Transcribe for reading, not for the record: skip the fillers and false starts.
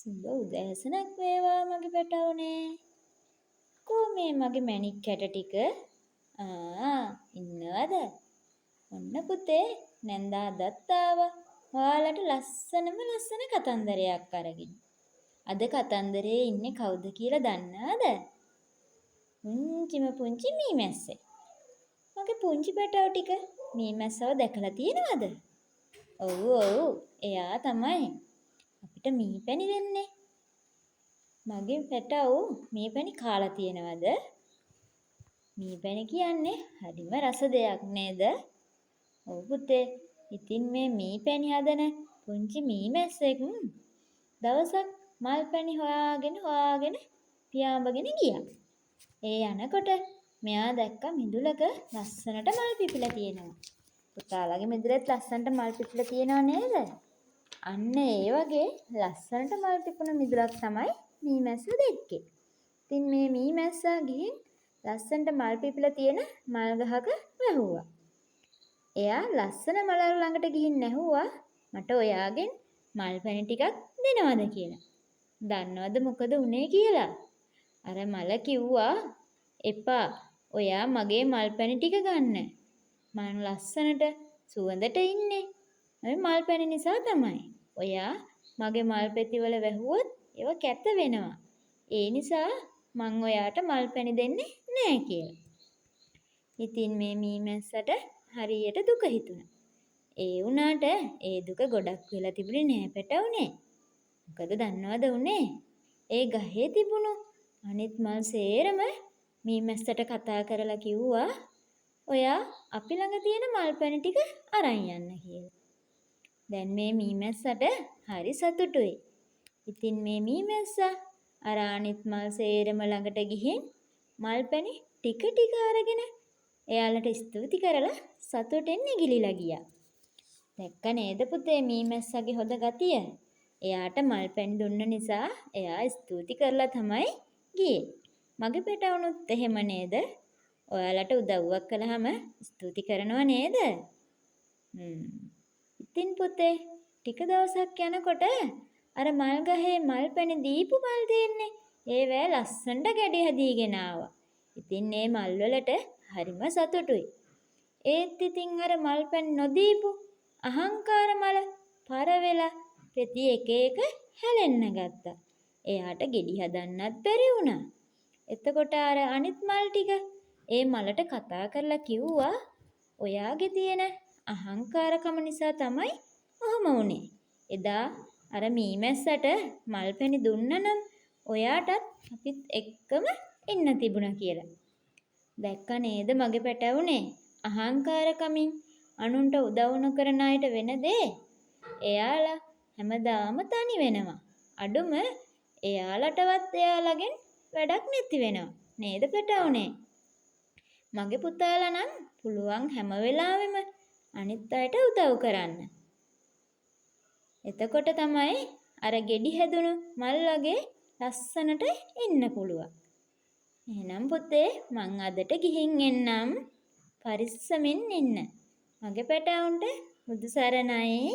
සුබ උදෑසනක් වේවා මගේ පැටවුනේ. කෝ මේ මගේ මැණික් කැට ටික? ඉන්නවද? ඔන්න පුතේ නැන්දා අදත් ආවා. ඔයාලට ලස්සන කතන්දරයක් අරගෙන. අද කතන්දරේ ඉන්නේ කවුද කියලා දන්නවද? පුංචි මීමැස්සෙක්. මගේ පුංචි පැටව ටික මීමැස්සව දැකලා තියෙනවද? ඔව් එයා තමයි අපිට මීපැණි දෙන්නේ. මගේ පැටව් මීපැණි කාලා තියෙනවද? මීපැණි කියන්නේ හරිම රස දෙයක් නේද? ඔව් පුතේ. ඉතින් මේ මීපැණි හදන පුංචි මීමැස්සෙක් දවසක් මල් පැණි හොයාගෙන පියාඹගෙන ගියා. ඒ යනකොට මෙයා දැක්ක මිදුලක ලස්සනට මල් පිපිලා තියෙනවා. පුතාලගේ මිදුලෙත් ලස්සනට මල් පිපිලා තියෙනව නේද? අන්න ඒ වගේ ලස්සනට මල් පිපුණු මිදුලක් තමයි මීමැස්සා දැක්කේ. ඉතින් මේ මීමැස්සා ගිහින් ලස්සනට මල් පිපිලා තියෙන මල් ගහක වැහුවා. එයා ලස්සන මල ළඟට ගිහින් ඇහුවා මට ඔයාගෙන් මල් පැණි ටිකක් දෙනවද කියලා. දන්නවද මොකද උනේ කියලා? අර මල කිව්වා එපා. ඔයා මගේ මල් පැණි ටික ගන්න. මම ලස්සනට සුවඳට ඉන්නේ. මේ මල් පැණි නිසා තමයි. ඔයා මගේ මල් පෙති වල වැහුවොත් ඒව කැත වෙනවා. ඒ නිසා මං ඔයාට මල් පැණි දෙන්නේ නෑ කියලා. ඉතින් මේ මීමැස්සට හරියට දුක හිතුණා. ඒ වුණාට ඒ දුක ගොඩක් වෙලා තිබුණේ නෑ පැටවුනේ. මොකද දන්නවද උනේ? ඒ ගහේ තිබුණු අනිත් මල් සේරම මීමැස්සට කතා කරලා කිව්වා ඔයා අපි ළඟ තියෙන මල් පැණි ටික අරන් යන්න කියලා. දැන් මේ මීමැස්සට හරි සතුටුයි. ඉතින් මේ මීමැස්සා අර අනිත් මල් සේරම ළඟට ගිහින් මල් පැණි ටික අරගෙන එයාලට ස්තුති කරලා සතුටෙන් නිගිලිලා ගියා. දැක්ක නේද පුතේ මීමැස්සගේ හොඳ ගතිය? එයාට මල් පැණි දුන්න නිසා එයා ස්තුති කරලා තමයි ගියේ. මගේ පැටවුනුත් එහෙම නේද? ඔයාලට උදව්වක් කළාම ස්තුති කරනව නේද? ඉතින් පුතේ ටික දවසක් යනකොට අර මල් ගහේ මල් පැණි දීපු මල් දෙන්නේ ඒවැ ලස්සනට ගැඩි හදීගෙන ආවා. ඉතින් මේ මල් වලට හරිම සතුටුයි. ඒත් ඉතින් අර මල් පැණි නොදීපු අහංකාර මල පර වෙලා පෙති එක හැලෙන්න ගත්තා. එයාට ගෙඩි හදන්නත් බැරි වුණා. එතකොට අර අනිත් මල් ටික ඒ මලට කතා කරලා කිව්වා ඔයාගේ තියෙන අහංකාරකම නිසා තමයි ඔහොම වුනේ. එදා අර මීමැස්සට මල් පැණි දුන්නා නම් ඔයාටත් අපිත් එක්කම ඉන්න තිබුණා කියලා. දැක්ක නේද මගේ පැටවුනේ? අහංකාරකමින් අනුන්ට උදව් නොකරන අයට වෙන දේ. එයාලා හැමදාම තනි වෙනවා. අඩුම එයාලටවත් එයාලගෙන් වැඩක් නැති වෙනවා. නේද පැටවුනේ? මගේ පුතාලා නම් පුළුවන් හැම වෙලාවෙම අනිත් අයට උදව් කරන්න. එතකොට තමයි අර ගෙඩි හැදුණු මල් වගේ ලස්සනට ඉන්න පුළුවන්. එහෙනම් පුතේ මං අදට ගිහින් එන්නම්. පරිස්සමින් ඉන්න. මගේ පැටවුන්ට බුදු සරණයි.